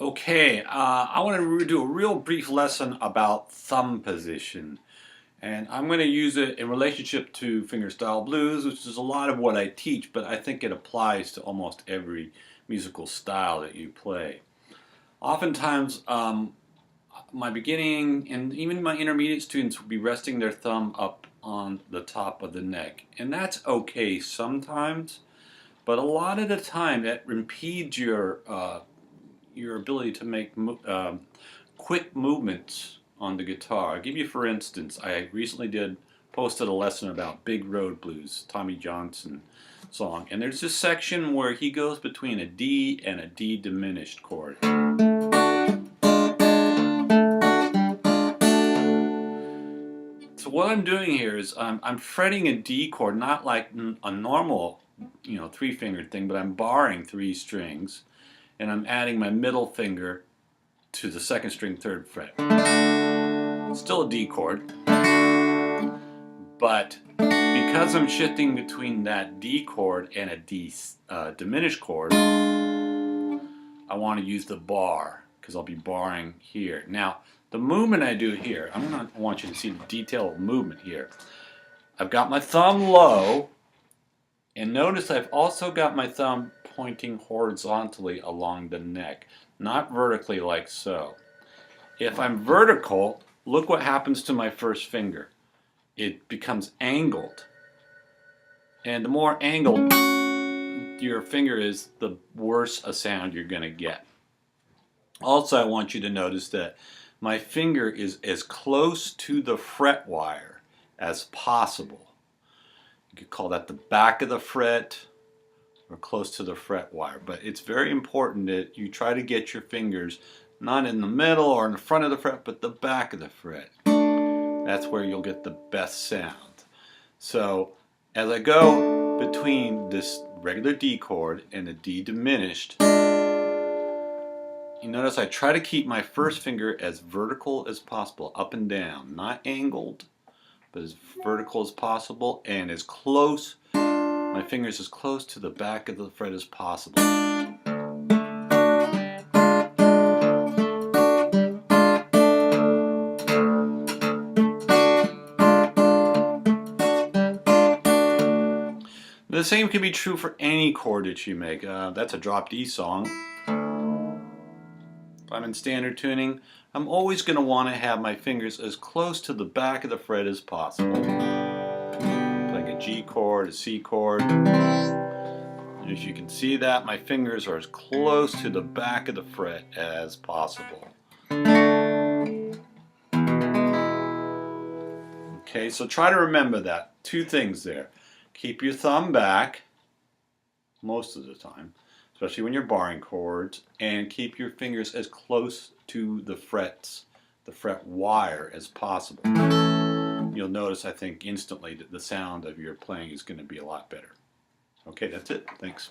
Okay, I want to do a real brief lesson about thumb position. And I'm going to use it in relationship to fingerstyle blues, which is a lot of what I teach, but I think it applies to almost every musical style that you play. Oftentimes, my beginning and even my intermediate students will be resting their thumb up on the top of the neck. And that's okay sometimes, but a lot of the time that impedes your ability to make quick movements on the guitar. I'll give you, for instance, I recently posted a lesson about Big Road Blues, Tommy Johnson song, and there's this section where he goes between a D and a D diminished chord. So what I'm doing here is I'm fretting a D chord, not like a normal, three-fingered thing, but I'm barring three strings, and I'm adding my middle finger to the second string, third fret. Still a D chord, but because I'm shifting between that D chord and a D diminished chord, I want to use the bar because I'll be barring here. Now, the movement I do here, I want you to see the detailed movement here. I've got my thumb low, and notice I've also got my thumb pointing horizontally along the neck, not vertically like so. If I'm vertical, look what happens to my first finger. It becomes angled. And the more angled your finger is, the worse a sound you're going to get. Also, I want you to notice that my finger is as close to the fret wire as possible. You could call that the back of the fret or close to the fret wire. But it's very important that you try to get your fingers not in the middle or in the front of the fret, but the back of the fret. That's where you'll get the best sound. So as I go between this regular D chord and the D diminished, you notice I try to keep my first finger as vertical as possible, up and down, not angled, but as vertical as possible, and as close, my fingers as close to the back of the fret as possible. The same can be true for any chord that you make. That's a drop D song. If I'm in standard tuning, I'm always going to want to have my fingers as close to the back of the fret as possible. Like a G chord, a C chord. And as you can see that, my fingers are as close to the back of the fret as possible. Okay, so try to remember that. Two things there. Keep your thumb back most of the time, especially when you're barring chords, and keep your fingers as close to the frets, the fret wire, as possible. You'll notice, I think, instantly that the sound of your playing is going to be a lot better. Okay, that's it. Thanks.